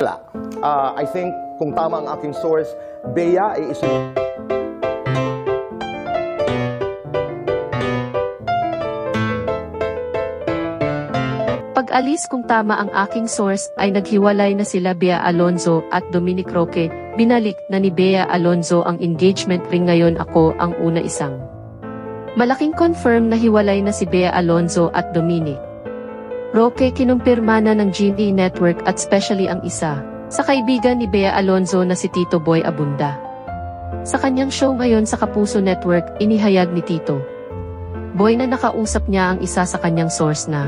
Wala. I think kung tama ang aking source, Bea ay isang... Pag-alis kung tama ang aking source ay naghiwalay na sila Bea Alonzo at Dominic Roque, binalik na ni Bea Alonzo ang engagement ring ngayon ako ang una isang. Malaking confirm na hiwalay na si Bea Alonzo at Dominic Roque kinumpirma na ng GMA Network at specially ang isa sa kaibigan ni Bea Alonzo na si Tito Boy Abunda. Sa kanyang show ngayon sa Kapuso Network, inihayag ni Tito Boy na nakausap niya ang isa sa kanyang source na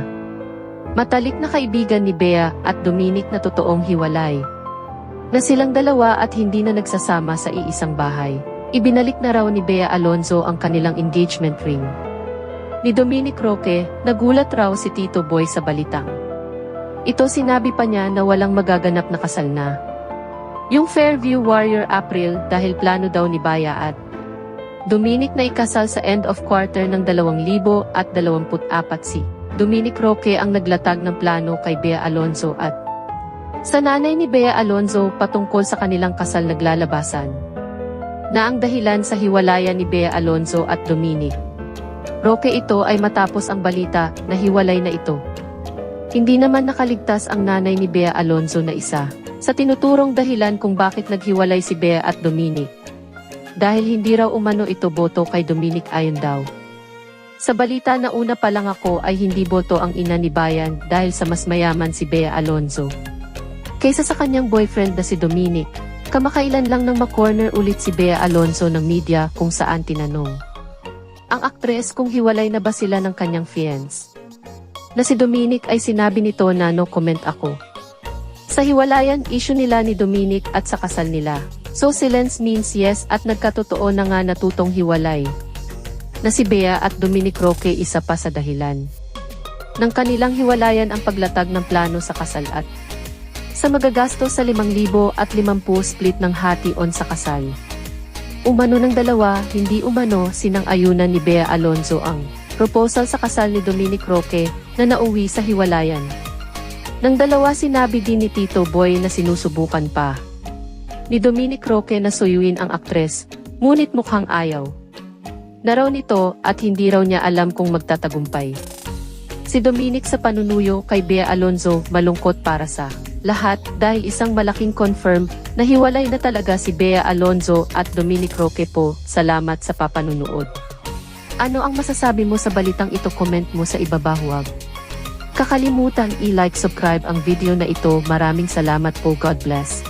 matalik na kaibigan ni Bea at Dominic na totoong hiwalay. Na silang dalawa at hindi na nagsasama sa iisang bahay. Ibinalik na raw ni Bea Alonzo ang kanilang engagement ring. Ni Dominic Roque, nagulat raw si Tito Boy sa balitang ito. Sinabi pa niya na walang magaganap na kasal na yung Fairview Warrior April dahil plano daw ni Bea at Dominic na ikasal sa end of quarter ng 2024 si Dominic Roque ang naglatag ng plano kay Bea Alonzo at sa nanay ni Bea Alonzo patungkol sa kanilang kasal naglalabasan na ang dahilan sa hiwalayan ni Bea Alonzo at Dominic Roque ito ay matapos ang balita na hiwalay na ito. Hindi naman nakaligtas ang nanay ni Bea Alonzo na isa sa tinuturong dahilan kung bakit naghiwalay si Bea at Dominic. Dahil hindi raw umano ito boto kay Dominic ayon daw. Sa balita na una pa lang ako ay hindi boto ang ina ni Bayan dahil sa mas mayaman si Bea Alonzo kaysa sa kanyang boyfriend na si Dominic. Kamakailan lang nang makorner ulit si Bea Alonzo ng media kung saan tinanong ang aktres kung hiwalay na ba sila ng kanyang fiancé na si Dominic ay sinabi nito na no comment ako sa hiwalayan issue nila ni Dominic at sa kasal nila. So silence means yes at nagkatotoo na nga natutong hiwalay na si Bea at Dominic Roque. Isa pa sa dahilan ng kanilang hiwalayan ang paglatag ng plano sa kasal at sa magagastos sa 5,050 split ng hati-on sa kasal. Umano ng dalawa, hindi umano sinang-ayunan ni Bea Alonzo ang proposal sa kasal ni Dominic Roque na nauwi sa hiwalayan. Ng dalawa sinabi din ni Tito Boy na sinusubukan pa ni Dominic Roque na suyuin ang aktres, ngunit mukhang ayaw na raw nito at hindi raw niya alam kung magtatagumpay si Dominic sa panunuyo kay Bea Alonzo. Malungkot para sa lahat dahil isang malaking confirm na hiwalay na talaga si Bea Alonzo at Dominic Roque po. Salamat sa papanunood. Ano ang masasabi mo sa balitang ito? Comment mo sa ibaba. Huwag kakalimutan i-like, subscribe ang video na ito. Maraming salamat po. God bless.